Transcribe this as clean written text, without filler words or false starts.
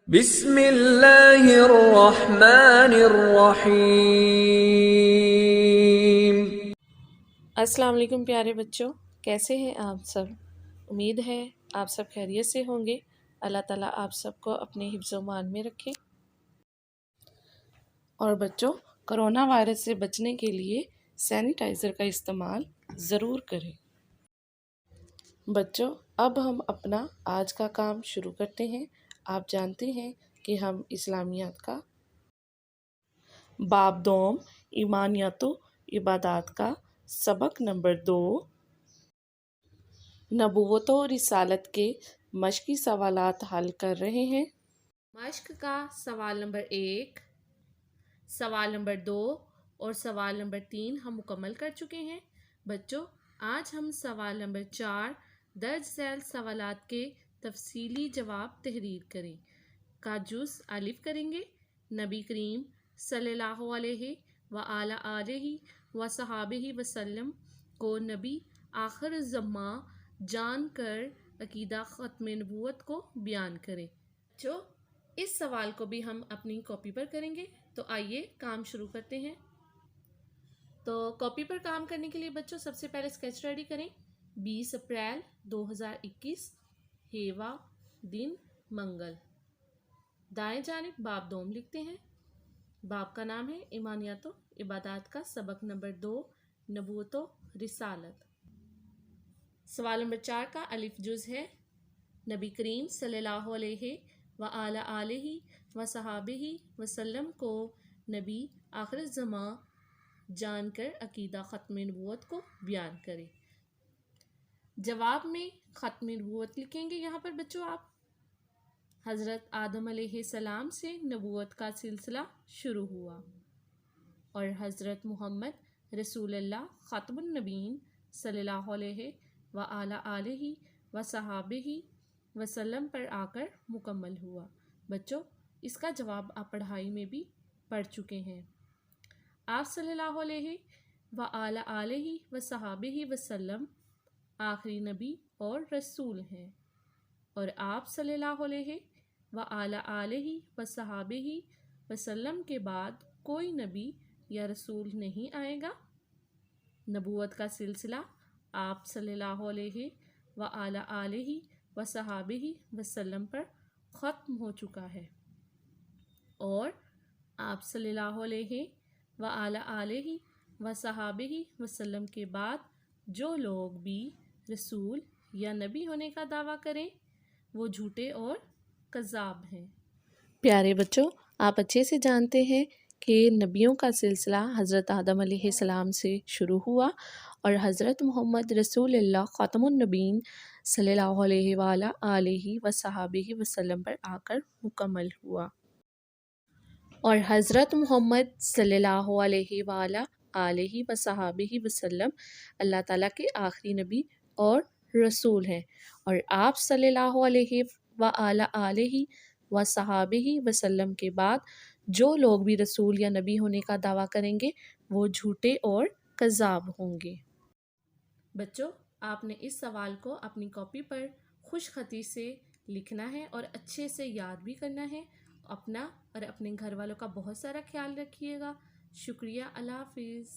بسم اللہ الرحمن الرحیم۔ السلام علیکم پیارے بچوں، کیسے ہیں آپ سب؟ امید ہے آپ سب خیریت سے ہوں گے۔ اللہ تعالیٰ آپ سب کو اپنے حفظ و امان میں رکھے۔ اور بچوں، کرونا وائرس سے بچنے کے لیے سینیٹائزر کا استعمال ضرور کریں۔ بچوں، اب ہم اپنا آج کا کام شروع کرتے ہیں۔ آپ جانتے ہیں کہ ہم اسلامیات کا باب دوم ایمانیات و عبادات کا سبق نمبر 2 نبوت و رسالت کے مشقی سوالات حل کر رہے ہیں۔ مشق کا سوال نمبر 1، سوال نمبر 2 اور سوال نمبر 3 ہم مکمل کر چکے ہیں۔ بچوں، آج ہم سوال نمبر 4 درج ذیل سوالات کے تفصیلی جواب تحریر کریں کا جز الف کریں گے۔ نبی کریم صلی اللہ علیہ وآلہ وصحبہ وسلم کو نبی آخر الزماں جان کر عقیدہ ختم نبوت کو بیان کریں۔ بچوں، اس سوال کو بھی ہم اپنی کاپی پر کریں گے، تو آئیے کام شروع کرتے ہیں۔ تو کاپی پر کام کرنے کے لیے بچوں سب سے پہلے اسکیچ ریڈی کریں۔ 20 اپریل 2021 ہیوا دن منگل۔ دائیں جانب باب دوم لکھتے ہیں۔ باب کا نام ہے ایمانیات و عبادات کا سبق نمبر 2 نبوت و رسالت۔ سوال نمبر 4 کا الف جز ہے۔ نبی کریم صلی اللہ علیہ وآلہ وصحبہ وسلم کو نبی آخر الزماں جان کر عقیدہ ختم نبوت کو بیان کرے۔ جواب میں ختم نبوت لکھیں گے یہاں پر بچوں آپ۔ حضرت آدم علیہ السلام سے نبوت کا سلسلہ شروع ہوا اور حضرت محمد رسول اللہ خاتم النبیین صلی اللہ علیہ وآلہ وصحبہ وسلم پر آ کر مکمل ہوا۔ بچوں، اس کا جواب آپ پڑھائی میں بھی پڑھ چکے ہیں۔ آپ صلی اللہ علیہ وآلہ وصحبہ وسلم آخری نبی اور رسول ہیں، اور آپ صلی اللہ علیہ وآلہ وصحبہ وسلم کے بعد کوئی نبی یا رسول نہیں آئے گا۔ نبوت کا سلسلہ آپ صلی اللہ علیہ وآلہ وصحبہ وسلم پر ختم ہو چکا ہے، اور آپ صلی اللہ علیہ وآلہ وصحبہ وسلم کے بعد جو لوگ بھی رسول یا نبی ہونے کا دعویٰ کریں وہ جھوٹے اور کذاب ہیں۔ پیارے بچوں، آپ اچھے سے جانتے ہیں کہ نبیوں کا سلسلہ حضرت آدم علیہ السلام سے شروع ہوا اور حضرت محمد رسول اللہ خاتم النبیین صلی اللہ علیہ وآلہ وصحبہ وسلم پر آ کر مکمل ہوا، اور حضرت محمد صلی اللہ علیہ وآلہ وصحبہ وسلم اللہ تعالیٰ کے آخری نبی اور رسول ہیں، اور آپ صلی اللہ علیہ وآلہ وصحبہ وسلم کے بعد جو لوگ بھی رسول یا نبی ہونے کا دعویٰ کریں گے وہ جھوٹے اور کذاب ہوں گے۔ بچوں، آپ نے اس سوال کو اپنی کاپی پر خوش خطی سے لکھنا ہے اور اچھے سے یاد بھی کرنا ہے۔ اپنا اور اپنے گھر والوں کا بہت سارا خیال رکھیے گا۔ شکریہ، اللہ حافظ۔